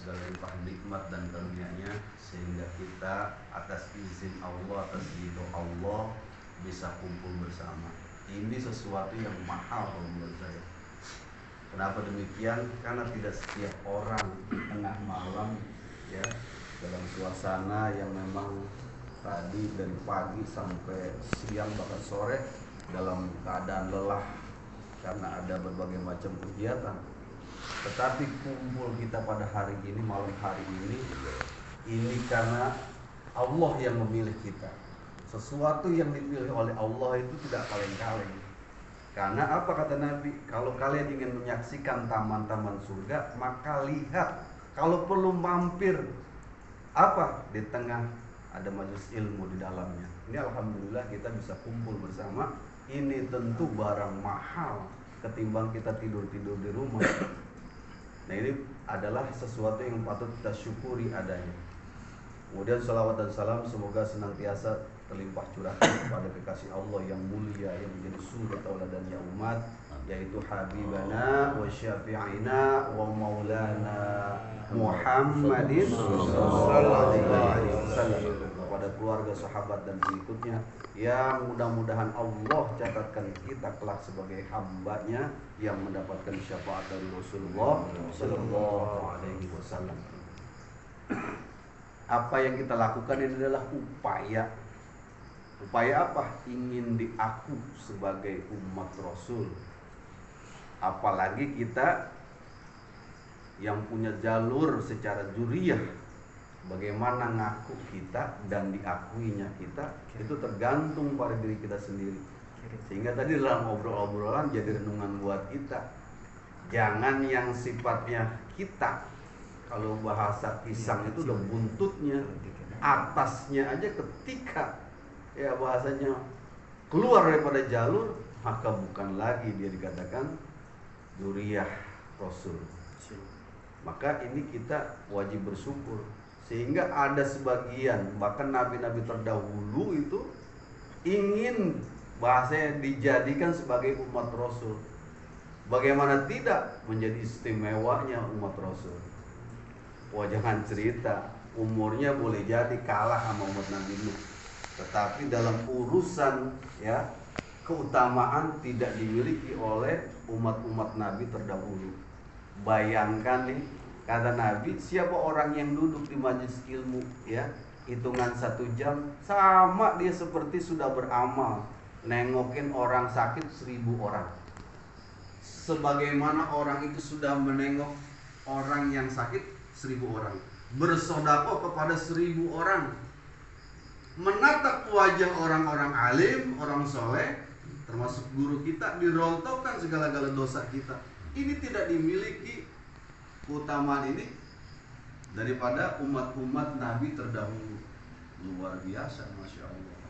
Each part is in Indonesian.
segala limpah nikmat dan karunia-Nya sehingga kita atas izin Allah, atas ridho Allah bisa kumpul bersama. Ini sesuatu yang mahal menurut saya. Kenapa demikian? Karena tidak setiap orang di tengah malam ya, dalam suasana yang memang tadi dari pagi sampai siang bahkan sore dalam keadaan lelah karena ada berbagai macam kegiatan. Tetapi kumpul kita pada hari ini, malam hari ini karena Allah yang memilih kita. Sesuatu yang dipilih oleh Allah itu tidak kaleng-kaleng. Karena apa kata Nabi? Kalau kalian ingin menyaksikan taman-taman surga, maka lihat. Kalau perlu mampir apa di tengah ada majelis ilmu di dalamnya. Ini alhamdulillah kita bisa kumpul bersama. Ini tentu barang mahal ketimbang kita tidur-tidur di rumah. Nah, ini adalah sesuatu yang patut kita syukuri adanya. Kemudian salawat dan salam semoga senantiasa terlimpah curahkan kepada kekasih Allah yang mulia, yang menjadi suri tauladannya umat, yaitu Habibana wa Syafi'ina wa Maulana Muhammadin sallallahu alaihi wasallam, kepada keluarga, sahabat dan pengikutnya, yang mudah-mudahan Allah catatkan kita kelak sebagai hamba-Nya yang mendapatkan syafaat dari Rasulullah sallallahu alaihi wasallam. Apa yang kita lakukan ini adalah upaya. Upaya apa? Ingin diaku sebagai umat Rasul. Apalagi kita yang punya jalur secara dzurriyyah, bagaimana ngaku kita dan diakuinya kita, itu tergantung pada diri kita sendiri. Sehingga tadi dalam obrolan jadi renungan buat kita. Jangan yang sifatnya kita. Kalau bahasa pisang itu udah buntutnya, atasnya aja ketika ya bahasanya keluar daripada jalur, maka bukan lagi dia dikatakan dzurriyyah Rasul. Maka ini kita wajib bersyukur. Sehingga ada sebagian, bahkan nabi-nabi terdahulu itu ingin bahasanya dijadikan sebagai umat Rasul. Bagaimana tidak menjadi istimewanya umat Rasul? Wah, jangan cerita, umurnya boleh jadi kalah sama umat Nabi Nuh, tetapi dalam urusan ya keutamaan tidak dimiliki oleh umat-umat Nabi terdahulu. Bayangkan nih, kata Nabi, siapa orang yang duduk di majelis ilmu ya, hitungan 1 jam, sama dia seperti sudah beramal nengokin orang sakit 1000 orang. Sebagaimana orang itu sudah menengok orang yang sakit 1000 orang, bersedekah kepada 1000 orang, menatap wajah orang-orang alim, orang soleh, termasuk guru kita, dirontokkan segala-gala dosa kita. Ini tidak dimiliki keutamaan ini daripada umat-umat Nabi terdahulu. Luar biasa, Masya Allah.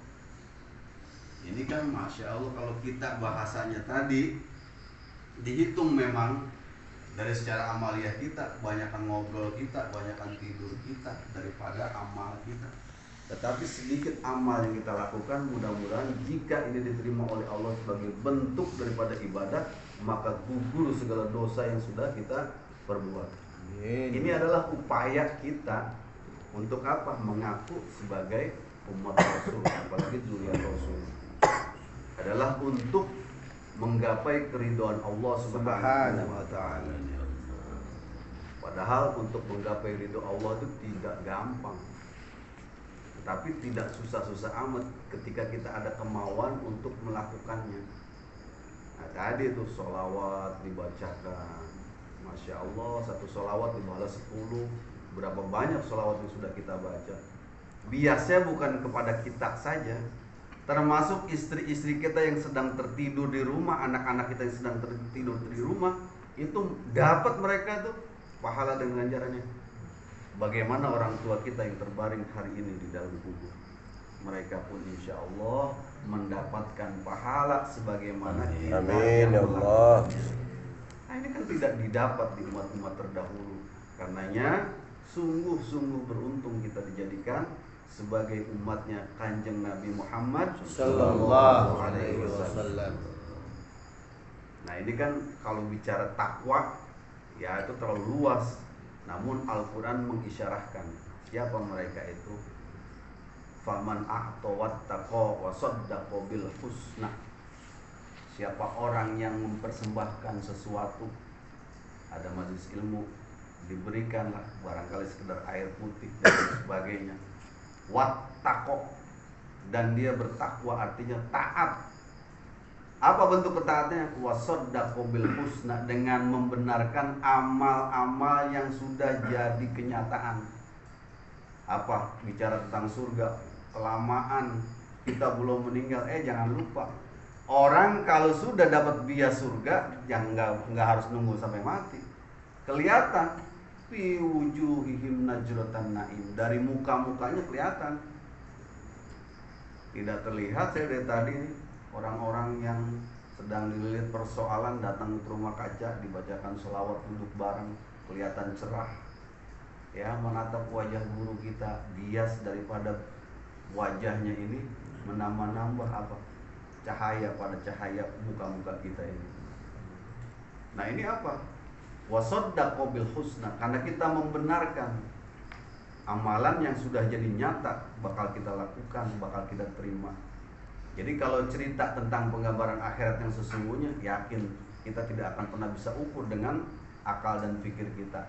Ini kan Masya Allah, kalau kita bahasanya tadi dihitung memang dari secara amaliah kita, banyakkan ngobrol kita, banyakkan tidur kita daripada amal kita. Tetapi sedikit amal yang kita lakukan, mudah-mudahan jika ini diterima oleh Allah sebagai bentuk daripada ibadah, maka gugur segala dosa yang sudah kita perbuat. Ini adalah upaya kita untuk apa? Mengaku sebagai umat Rasul, apalagi dzurriyyah Rasul. Adalah untuk menggapai keridhaan Allah Subhanahu wa ta'ala. Padahal untuk menggapai ridho Allah itu tidak gampang, tapi tidak susah-susah amat ketika kita ada kemauan untuk melakukannya. Nah, tadi itu sholawat dibacakan, Masya Allah, 1 sholawat dibalas 10. Berapa banyak sholawat yang sudah kita baca. Biasanya bukan kepada kita saja, termasuk istri-istri kita yang sedang tertidur di rumah, anak-anak kita yang sedang tertidur di rumah, itu dapat mereka tuh pahala dengan ganjarannya. Bagaimana orang tua kita yang terbaring hari ini di dalam kubur, mereka pun insya Allah mendapatkan pahala sebagaimana kita. Amin ya Allah. Nah, ini kan tidak didapat di umat-umat terdahulu. Karenanya sungguh-sungguh beruntung kita dijadikan sebagai umatnya Kanjeng Nabi Muhammad sallallahu alaihi wasallam. Nah, ini kan kalau bicara takwa ya itu terlalu luas. Namun Al-Quran mengisyarahkan siapa mereka itu. Faman a'ta wattaqa wa saddaqa bil husna. Siapa orang yang mempersembahkan sesuatu, ada majelis ilmu, diberikanlah barangkali sekedar air putih dan sebagainya. Wattaqo, dan dia bertakwa, artinya taat. Apa bentuk ketaatnya? Wasaddaqo bil husna, dengan membenarkan amal-amal yang sudah jadi kenyataan. Apa? Bicara tentang surga, kelamaan kita belum meninggal. Jangan lupa, orang kalau sudah dapat bias surga, jangan nggak harus nunggu sampai mati. Kelihatan fi wujuhihim najratan naim, dari muka-mukanya kelihatan. Tidak terlihat. Saya dari tadi orang-orang yang sedang dililit persoalan datang ke rumah kaca, dibacakan sholawat, duduk bareng, kelihatan cerah. Ya, menatap wajah guru kita, bias daripada wajahnya ini menambah-nambah apa? Cahaya pada cahaya muka-muka kita ini. Nah, ini apa? Wasaddaqo bil husna, karena kita membenarkan amalan yang sudah jadi nyata, bakal kita lakukan, bakal kita terima. Jadi kalau cerita tentang penggambaran akhirat yang sesungguhnya, yakin kita tidak akan pernah bisa ukur dengan akal dan pikir kita.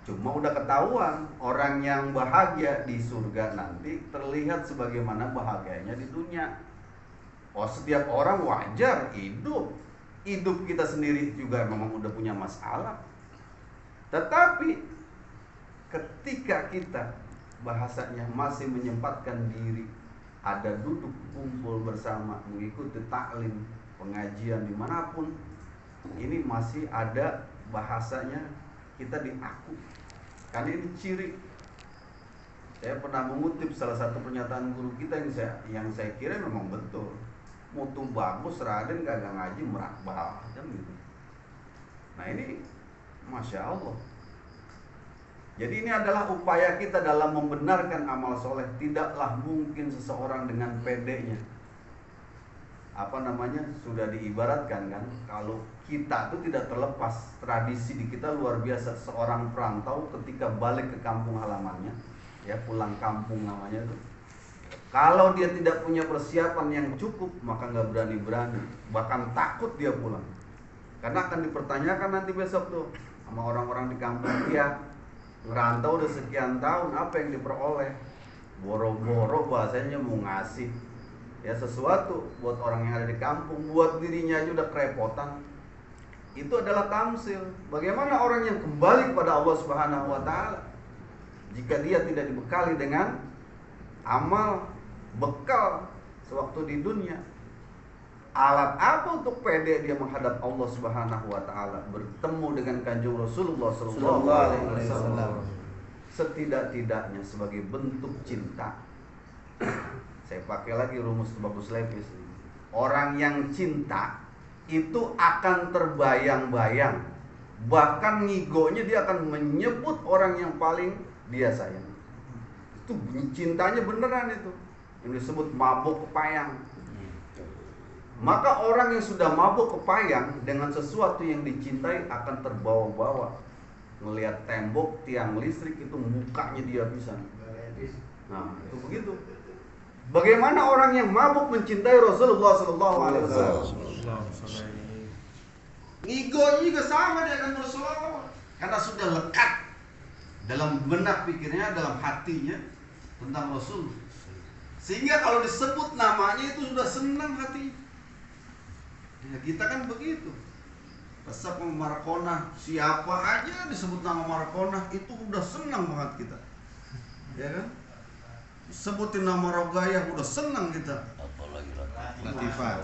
Cuma udah ketahuan, orang yang bahagia di surga nanti terlihat sebagaimana bahagianya di dunia. Setiap orang wajar hidup kita sendiri juga memang udah punya masalah. Tetapi ketika kita bahasanya masih menyempatkan diri, ada duduk kumpul bersama, mengikuti taklim, pengajian dimanapun, ini masih ada bahasanya kita diaku. Karena ini ciri. Saya pernah mengutip salah satu pernyataan guru kita yang saya kira memang betul. Mutu bagus, Raden kagak ngaji merakbal, kan gitu. Nah ini Masya Allah. Jadi ini adalah upaya kita dalam membenarkan amal soleh. Tidaklah mungkin seseorang dengan pedenya, sudah diibaratkan kan, kalau kita tuh tidak terlepas, tradisi di kita luar biasa. Seorang perantau ketika balik ke kampung halamannya, ya pulang kampung namanya tuh, kalau dia tidak punya persiapan yang cukup, maka nggak berani-berani, bahkan takut dia pulang, karena akan dipertanyakan nanti besok tuh sama orang-orang di kampung dia. Ngerantau udah sekian tahun, apa yang diperoleh? Boro-boro bahasanya mau ngasih ya sesuatu buat orang yang ada di kampung, buat dirinya aja udah kerepotan. Itu adalah tamsil. Bagaimana orang yang kembali kepada Allah Subhanahu wa taala jika dia tidak dibekali dengan amal bekal sewaktu di dunia? Alat apa untuk pede dia menghadap Allah Subhanahu wa taala, bertemu dengan Kanjeng Rasulullah sallallahu alaihi wasallam? Setidak-tidaknya sebagai bentuk cinta. Saya pakai lagi rumus bagus lepis. Orang yang cinta itu akan terbayang-bayang, bahkan ngigonya dia akan menyebut orang yang paling dia sayang. Itu cintanya beneran itu, yang disebut mabuk kepayang. Maka orang yang sudah mabuk kepayang dengan sesuatu yang dicintai akan terbawa-bawa. Melihat tembok, tiang listrik, itu mukanya dia bisa. Nah, itu begitu. Bagaimana orang yang mabuk mencintai Rasulullah SAW? Egonya juga sama dengan Rasulullah, karena sudah lekat dalam benak pikirnya, dalam hatinya tentang Rasul. Sehingga kalau disebut namanya itu sudah senang hati. Ya, kita kan begitu. Resep Markona, siapa aja disebut nama Markona itu udah senang banget kita. Ya kan? Sebutin nama Rogaya udah senang kita. Apalagi Latifah.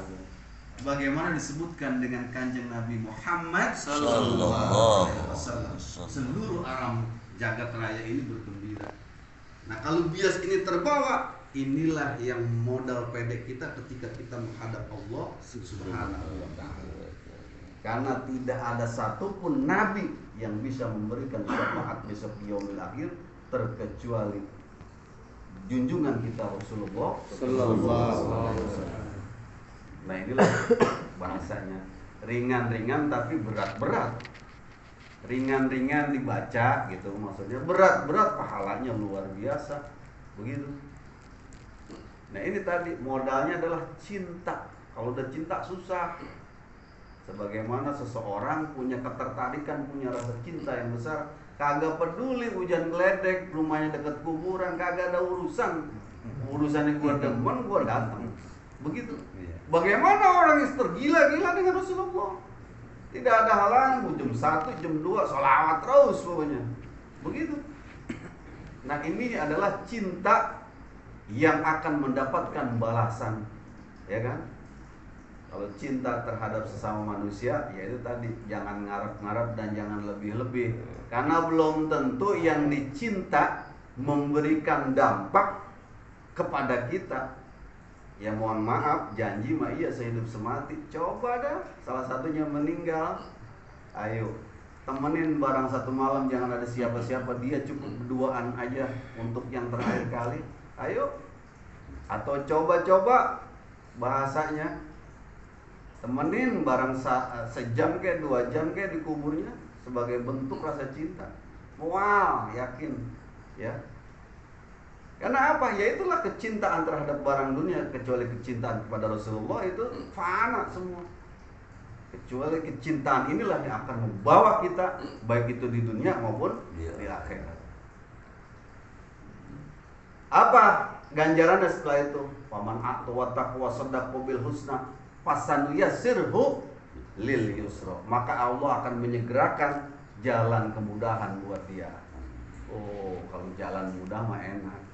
Bagaimana disebutkan dengan Kanjeng Nabi Muhammad sallallahu alaihi wasallam, seluruh alam jagat raya ini bergembira. Nah, kalau bias ini terbawa, inilah yang modal pede kita ketika kita menghadap Allah Subhanahu wa taala. Karena tidak ada satupun nabi yang bisa memberikan syafaat besok di yaumil akhir terkecuali junjungan kita Rasulullah sallallahu alaihi wasallam. Nah, inilah bahasanya ringan-ringan tapi berat-berat. ringan-ringan dibaca gitu, maksudnya berat-berat pahalanya luar biasa begitu. Nah ini tadi modalnya adalah cinta. Kalau udah cinta susah. Sebagaimana seseorang punya ketertarikan, punya rasa cinta yang besar, kagak peduli hujan geledek, rumahnya dekat kuburan, kagak ada urusan. Urusannya gua demen, gua datang. Begitu. Bagaimana orang yang tergila-gila dengan Rasulullah? Tidak ada halangan, jam 1, jam 2, sholawat terus pokoknya. Begitu. Nah ini adalah cinta yang akan mendapatkan balasan, ya kan? Kalau cinta terhadap sesama manusia, yaitu tadi jangan ngarep-ngarep dan jangan lebih-lebih, karena belum tentu yang dicinta memberikan dampak kepada kita. Ya mohon maaf, janji mah iya sehidup semati. Coba dah, salah satunya meninggal, ayo temenin barang satu malam, jangan ada siapa-siapa, dia cukup berduaan aja untuk yang terakhir kali. Ayo. Atau coba-coba bahasanya, temenin barang sejam ke 2 jam ke di kuburnya sebagai bentuk rasa cinta. Wow, yakin ya. Karena apa? Ya itulah kecintaan terhadap barang dunia. Kecuali kecintaan kepada Rasulullah itu fana semua. Kecuali kecintaan inilah yang akan membawa kita baik itu di dunia maupun di akhirat. Apa ganjarannya setelah itu? Faman a'ta wa taqwa saddaqa bil husna fasanuyassirhu lil yusra. Maka Allah akan menyegerakan jalan kemudahan buat dia. Oh, kalau jalan mudah mah enak.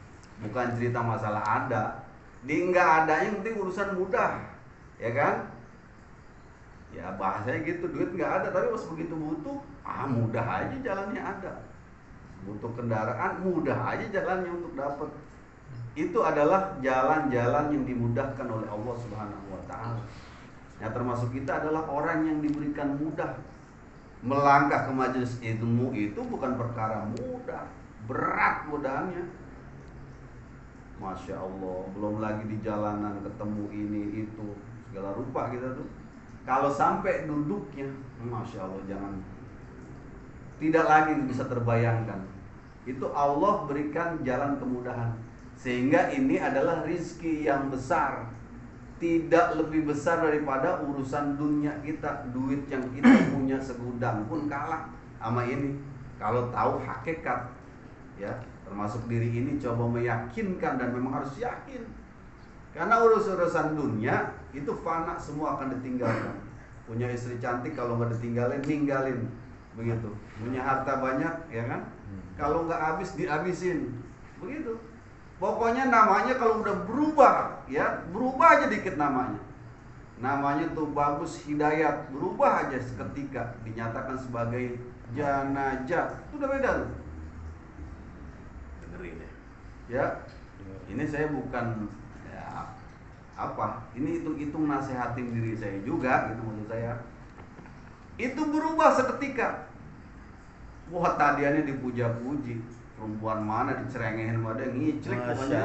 Bukan cerita masalah ada, di enggak ada yang penting urusan mudah, ya kan? Ya bahasanya gitu, duit enggak ada tapi pas begitu butuh, mudah aja jalannya ada. Butuh kendaraan, mudah aja jalannya untuk dapat. Itu adalah jalan-jalan yang dimudahkan oleh Allah Subhanahu wa taala. Ya termasuk kita adalah orang yang diberikan mudah. Melangkah ke majelis ilmu itu bukan perkara mudah, berat godaannya. Masya Allah, belum lagi di jalanan ketemu ini itu segala rupa kita tuh. Kalau sampai duduknya, Masya Allah, jangan, tidak lagi bisa terbayangkan. Itu Allah berikan jalan kemudahan, sehingga ini adalah rizki yang besar, tidak lebih besar daripada urusan dunia kita. Duit yang kita punya segudang pun kalah sama ini. Kalau tahu hakikat, ya. Termasuk diri ini coba meyakinkan, dan memang harus yakin. Karena urusan dunia itu fana, semua akan ditinggalkan. Punya istri cantik kalau nggak ditinggalin, ninggalin. Begitu. Punya harta banyak, ya kan? Kalau nggak habis, dihabisin. Begitu. Pokoknya namanya kalau udah berubah, ya berubah aja dikit namanya. Namanya tuh bagus, hidayat, berubah aja seketika dinyatakan sebagai janajah. Itu udah beda tuh. Ya, ini saya bukan ya, apa? Ini hitung-hitung nasihatin diri saya juga, gitu maksud saya. Itu berubah seketika. Wah, tadiannya dipuja-puji, perempuan mana dicerengehin, ada ngiclik pokoknya.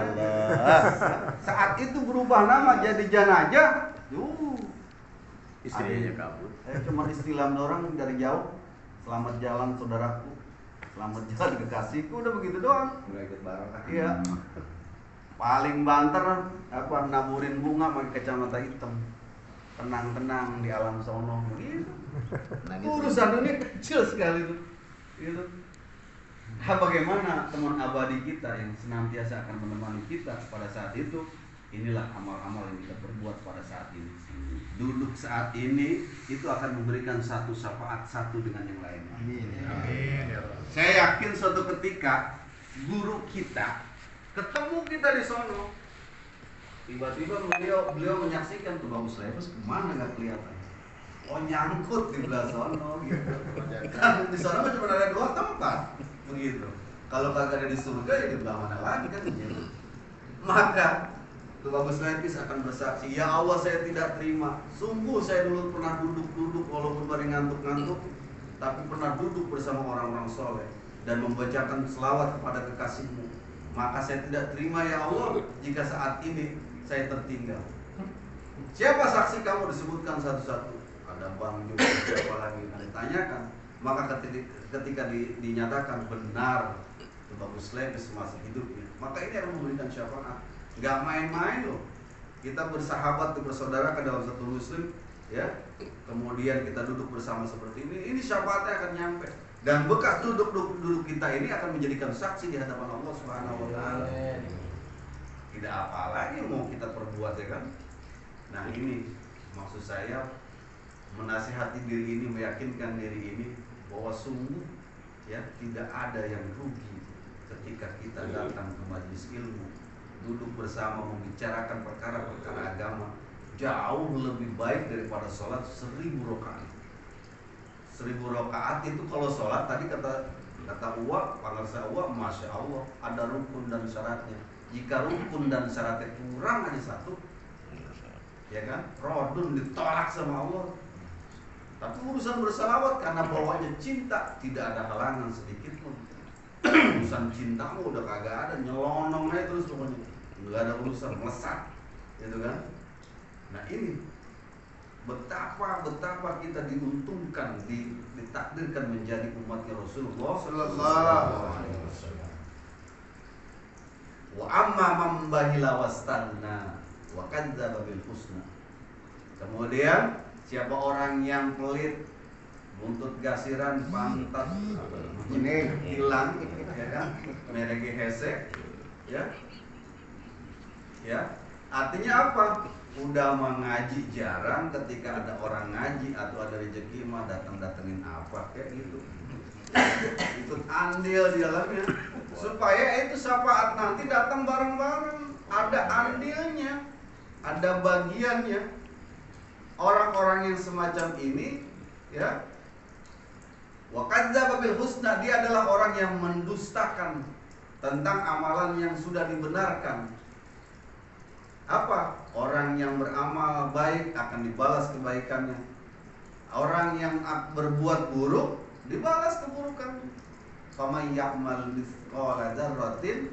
Saat itu berubah nama jadi janajah. Istrinya kabur. Cuma istilah orang dari jauh. Selamat jalan saudaraku. Selamat jalan kekasihku, udah begitu doang. Nggak ikut bareng. Iya. Paling banter apa, naburin bunga pakai kacamata hitam. Tenang-tenang di alam sono gitu. Urusan dunia kecil sekali tuh. Gitu. Bagaimana teman abadi kita yang senantiasa akan menemani kita pada saat itu? Inilah amal-amal yang kita perbuat pada saat ini. Duduk saat ini itu akan memberikan satu syafaat satu dengan yang lainnya. Amin. Saya yakin suatu ketika guru kita ketemu kita di sono, tiba-tiba beliau menyaksikan tuh bagus lepas kemana nggak kelihatan. Oh nyangkut di belah sono gitu. Kan di sono cuma ada 2 tempat begitu. Kalau kagak ada di surga ya di belah mana lagi kan gitu. Maka tuh bagus lepis akan bersaksi, ya Allah saya tidak terima. Sungguh saya dulu pernah duduk-duduk walaupun baru ngantuk-ngantuk, tapi pernah duduk bersama orang-orang soleh dan membacakan selawat kepada kekasihmu. Maka saya tidak terima ya Allah jika saat ini saya tertinggal. Siapa saksi kamu? Disebutkan satu-satu. Ada Bang juga, siapa lagi? Ditanyakan. Maka ketika dinyatakan benar itu bagus lagi semasa hidupnya, maka ini akan memberikan syafaat. Nggak main-main loh. Kita bersahabat, bersaudara dalam satu muslim, ya. Kemudian kita duduk bersama seperti ini syafaatnya akan nyampe. Dan bekas duduk kita ini akan menjadikan saksi di hadapan Allah Subhanahu wa taala. Tidak apa lagi mau kita perbuat, ya kan? Nah, ini maksud saya menasihati diri ini, meyakinkan diri ini bahwa sungguh ya tidak ada yang rugi ketika kita datang ke majelis ilmu, duduk bersama membicarakan perkara-perkara agama, jauh lebih baik daripada sholat 1000 rakaat. 1000 rakaat itu kalau sholat tadi kata Uwa, pangarsa Uwa, masya Allah ada rukun dan syaratnya. Jika rukun dan syaratnya kurang aja satu, ya kan, rodun ditolak sama Allah. Tapi urusan bersalawat karena bawahnya cinta, tidak ada halangan sedikit pun. Urusan cintamu udah kagak ada, nyelonong aja terus pokoknya, nggak ada urusan, melesat, gitu kan. Nah ini betapa kita diuntungkan, ditakdirkan menjadi umatnya Rasulullah Sallallahu Alaihi Wasallam. Wa amma man bahila wastanna wa kadzdzaba bil husna. Kemudian siapa orang yang pelit, buntut gasiran, pantat ini hilang, ya kan, merege hese, ya, artinya apa? Udah mengaji jarang, ketika ada orang ngaji atau ada rezeki mah datengin apa kayak gitu. Ikut andil di dalamnya supaya itu syafaat nanti datang bareng-bareng, ada andilnya, ada bagiannya. Orang-orang yang semacam ini, ya, wa kadzdzaba bil husna, dia adalah orang yang mendustakan tentang amalan yang sudah dibenarkan. Apa? Orang yang beramal baik akan dibalas kebaikannya. Orang yang berbuat buruk dibalas keburukannya. Faman ya'mal mithqala dzarratin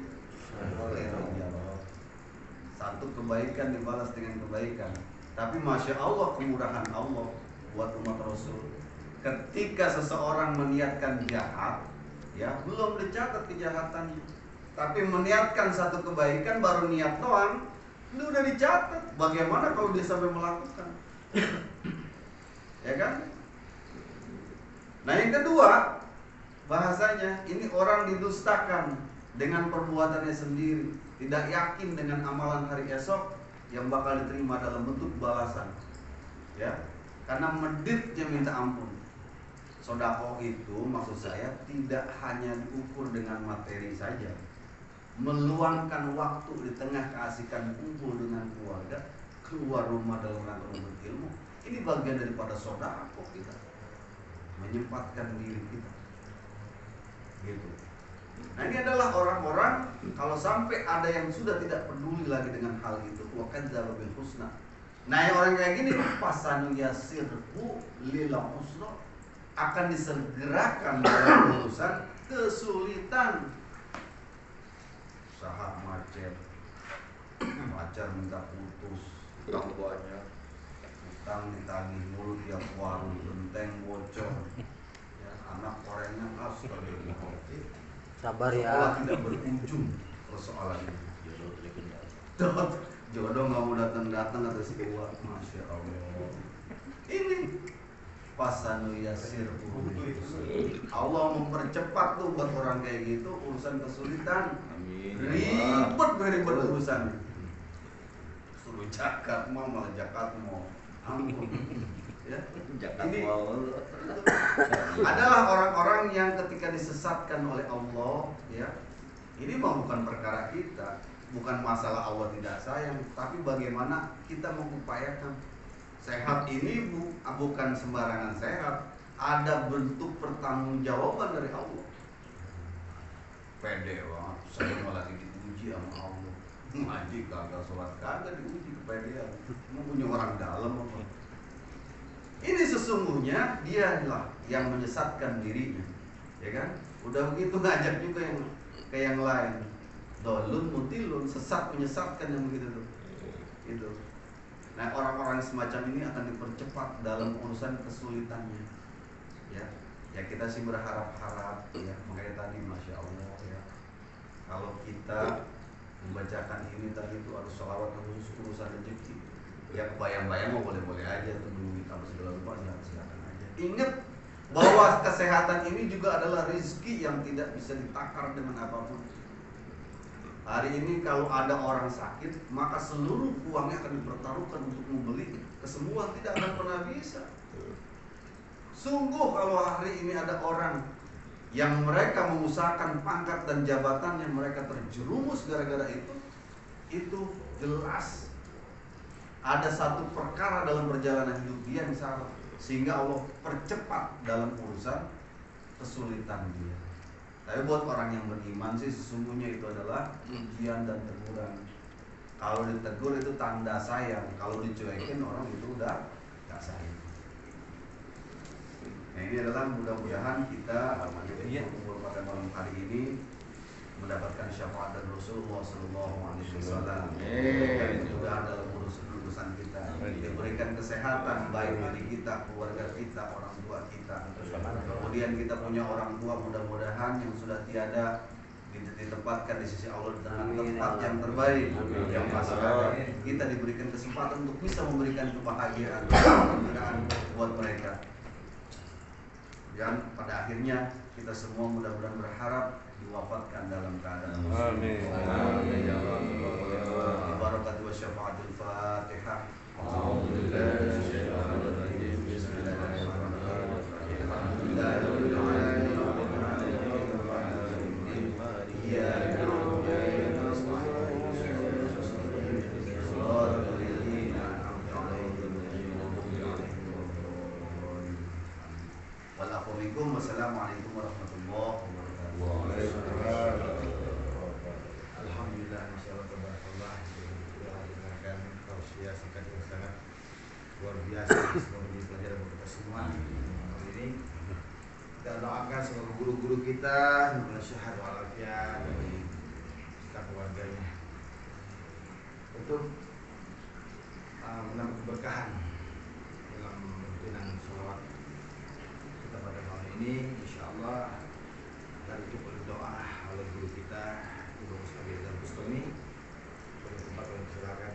khairan yarah. Satu kebaikan dibalas dengan kebaikan. Tapi masya Allah kemurahan Allah buat umat Rasul. Ketika seseorang meniatkan jahat, ya belum dicatat kejahatannya, tapi meniatkan satu kebaikan baru niat doang, itu udah dicatat. Bagaimana kalau dia sampai melakukan? Ya kan? Nah yang kedua, bahasanya ini orang didustakan dengan perbuatannya sendiri, tidak yakin dengan amalan hari esok yang bakal diterima dalam bentuk balasan, ya, karena meditnya minta ampun. Sedekah itu maksud saya tidak hanya diukur dengan materi saja, meluangkan waktu di tengah keasikan kumpul dengan keluarga, keluar rumah dalam rangka menuntut ilmu, ini bagian daripada sedekah kita, menyempatkan diri kita, gitu. Nah ini adalah orang-orang kalau sampai ada yang sudah tidak peduli lagi dengan hal itu, wa kadzdzaba bil husna. Nah yang orang kayak gini pasanu yasirhu lil husna, akan disegerakan dalam urusan kesulitan. Usaha macet, pacar minta putus, utang banyak, utang ditagih mulu tiap warung, genteng bocor, ya, anak orangnya astagfirullah. Sabar ya. Seolah tidak berujung persoalannya. Jodoh nggak mau datang atau sebuah, masya Allah. Ini pasanu yasir. Allah mempercepat tuh buat orang kayak gitu urusan kesulitan. Ribet urusan. Suruh zakat mau malah zakat mau. Ampun. Ya, ini adalah orang-orang yang ketika disesatkan oleh Allah, ya, ini mah bukan perkara kita, bukan masalah Allah tidak sayang, tapi bagaimana kita mengupayakan. Sehat ini bukan sembarangan sehat, ada bentuk pertanggungjawaban dari Allah. Pede banget, saya malah diuji sama Allah. Ngaji kagak, sholat kagak, diuji kepedean. Mau punya orang dalam apa? Ini sesungguhnya dialah yang menyesatkan dirinya, ya kan? Udah begitu ngajak juga yang ke yang lain, dolun mutilun, sesat menyesatkan yang begitu tuh, itu. Nah orang-orang semacam ini akan dipercepat dalam urusan kesulitannya, ya. Ya kita sih berharap-harap ya, makanya tadi Masya Allah ya, kalau kita membacakan ini tadi itu harus sholawat khusus urusan rezeki. Ya bayang-bayang mau boleh-boleh aja tuh duit apa segala rupa, silakan aja. Ingat bahwa kesehatan ini juga adalah rezeki yang tidak bisa ditakar dengan apapun. Hari ini kalau ada orang sakit, maka seluruh uangnya akan dipertaruhkan untuk membeli kesembuhan, tidak akan pernah bisa. Sungguh kalau hari ini ada orang yang mereka mengusahakan pangkat dan jabatan yang mereka terjerumus gara-gara itu jelas ada satu perkara dalam perjalanan hidup dia yang salah, sehingga Allah percepat dalam urusan kesulitan dia. Tapi buat orang yang beriman sih sesungguhnya itu adalah ujian dan teguran. Kalau ditegur itu tanda sayang, kalau dicuekin orang itu udah gak sayang. Nah ini adalah mudah-mudahan kita berkumpul pada malam hari ini mendapatkan syafaat dari Rasulullah SAW. Dan mudah-mudahan dalam urusan kita diberikan kesehatan baik diri kita, keluarga kita, orang tua kita. Kemudian kita punya orang tua mudah-mudahan yang sudah tiada ditempatkan di sisi Allah dengan tempat yang terbaik yang masih ada. Kita diberikan kesempatan untuk bisa memberikan kebahagiaan buat mereka. Dan pada akhirnya kita semua mudah-mudahan berharap diwafatkan dalam keadaan muslim. Amin. Barakatuh wa syafaatul Fatihah. Wassalamualaikum warahmatullahi wabarakatuh. Alhamdulillah, masyaallah, tabarakallah. Kita dengarkan tausiah singkat yang sangat luar biasa. Semoga menjadi pelajaran buat kita semua. Hari ini kita doakan semoga guru-guru kita semoga sehat walafiat bagi kita keluarganya untuk menambah keberkahan dalam tuntunan sholawat kita pada malam ini. Insyaallah dan itu perlu doa oleh guru kita Ibu Mustabir dan Bustami. Pada tempat yang silakan.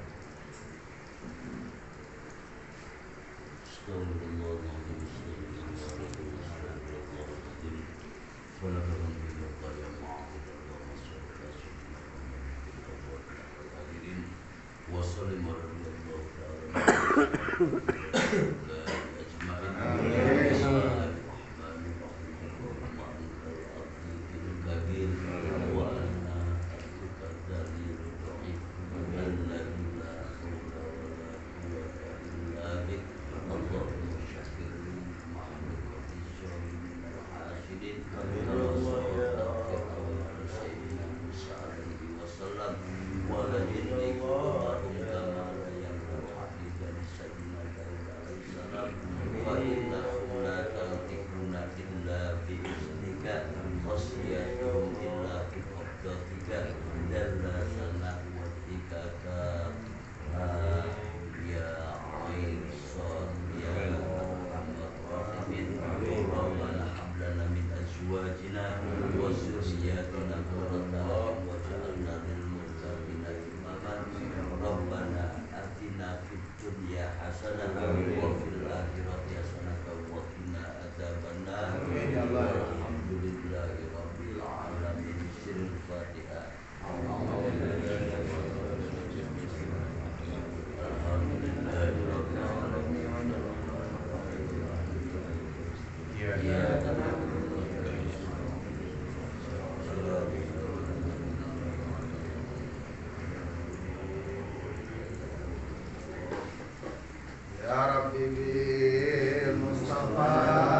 Mustafa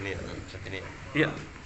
ini. Iya.